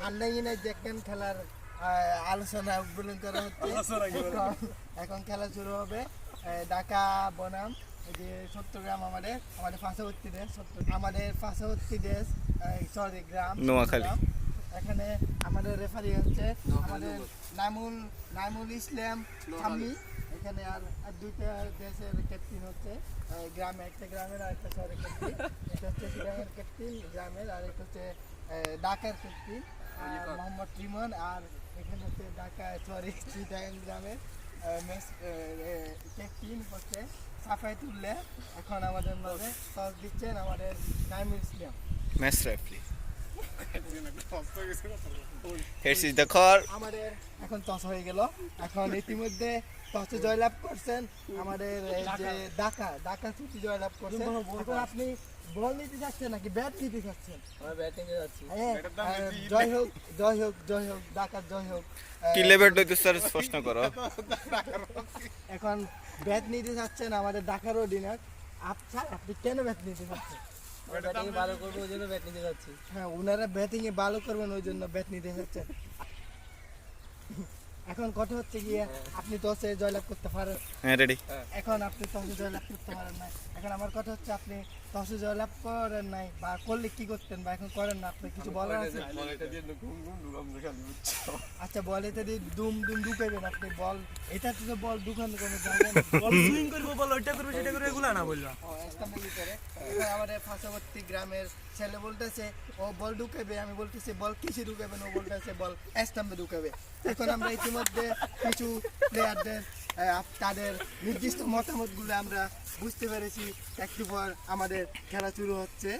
আন্দাইনে দেখেন খেলার আলোচনা বলুন করা হচ্ছে। এখন খেলা শুরু হবে। ঢাকা বনাম যে চট্টগ্রাম আমাদের পার্শ্ববর্তী দেশ, আমাদের পার্শ্ববর্তী দেশ সরি গ্রাম নোয়াখালী। এখানে আমাদের রেফারি হচ্ছে আমাদের নাইমুল ইসলাম সাম্মি। এখানে আর দুইটা দেশের ক্যাপ্টেন হচ্ছে, গ্রামে একটা গ্রামের আর একটা শহরের ক্যাপ্টেন। এটা হচ্ছে চিটাগাং ক্যাপ্টেন গ্রামের, আর এটা হচ্ছে ঢাকার ক্যাপ্টেন মোহাম্মদ রিমন। আর এখানে হচ্ছে ঢাকা সরি চিটাগাং গ্রামের ক্যাপ্টেন হচ্ছে সাফায়েতুল্লাহ। এখন আমাদের মাঝে টস দিচ্ছেন আমাদের Naimul Islam. Match referee heads is the call. আমাদের এখন টস হয়ে গেল। এখন ইতিমধ্যে টসে জয়লাভ করছেন আমাদের এই যে ঢাকা সিটি জয়লাভ করছেন। এখন আপনি বল নিতে যাচ্ছেন নাকি ব্যাট নিতে যাচ্ছেন? আমরা ব্যাটিং এ যাচ্ছি। জয় হোক ঢাকার জয় হোক। কি লেভেল হইতে স্যার প্রশ্ন করো। এখন ব্যাট নিতে যাচ্ছেন আমাদের ঢাকার অধিনায়ক। আচ্ছা, আপনি কেন ব্যাট নিতে যাচ্ছেন? ব্যাটিং এ ভালো করবো ওই জন্য ব্যাট নিতে যাচ্ছি। হ্যাঁ, ওনারা ব্যাটিং এ ভালো করবেন ওই জন্য ব্যাট নিতে যাচ্ছেন। এখন কথা হচ্ছে গিয়ে আপনি টসে জয়লাভ করতে পারেন। হ্যাঁ রেডি। এখন আপনি টসে জয়লাভ করতে পারেন না। এখন আমার কথা হচ্ছে আপনি টসে জয়লাভ করেন নাই বা করলে কি করতেন বা এখন করেন না, আপনি কিছু বলার আছে? আচ্ছা, বল এটা দিয়ে দুম ঢুকাইবেন আপনি। বল এটা তো বল ঢুকানো কোনো জায়গা নেই। বল সুইং করবো, বল ওইটা করবো সেটা করবো এগুলা না বলবা। এবার আমাদের পার্শ্ববর্তী গ্রামের ছেলে বলতেছে ও বল ঢুকাবে, আমি বলতেছি বল কিসে ঢুকাবেন, ও বলতেছে বল স্টাম্পে ঢুকাবে। এখন আমরা ইতিমধ্যে কিছু প্লেয়ারদের তাদের নির্দিষ্ট মতামতগুলো আমরা বুঝতে পেরেছি। একটু পর আমাদের খেলা শুরু হচ্ছে।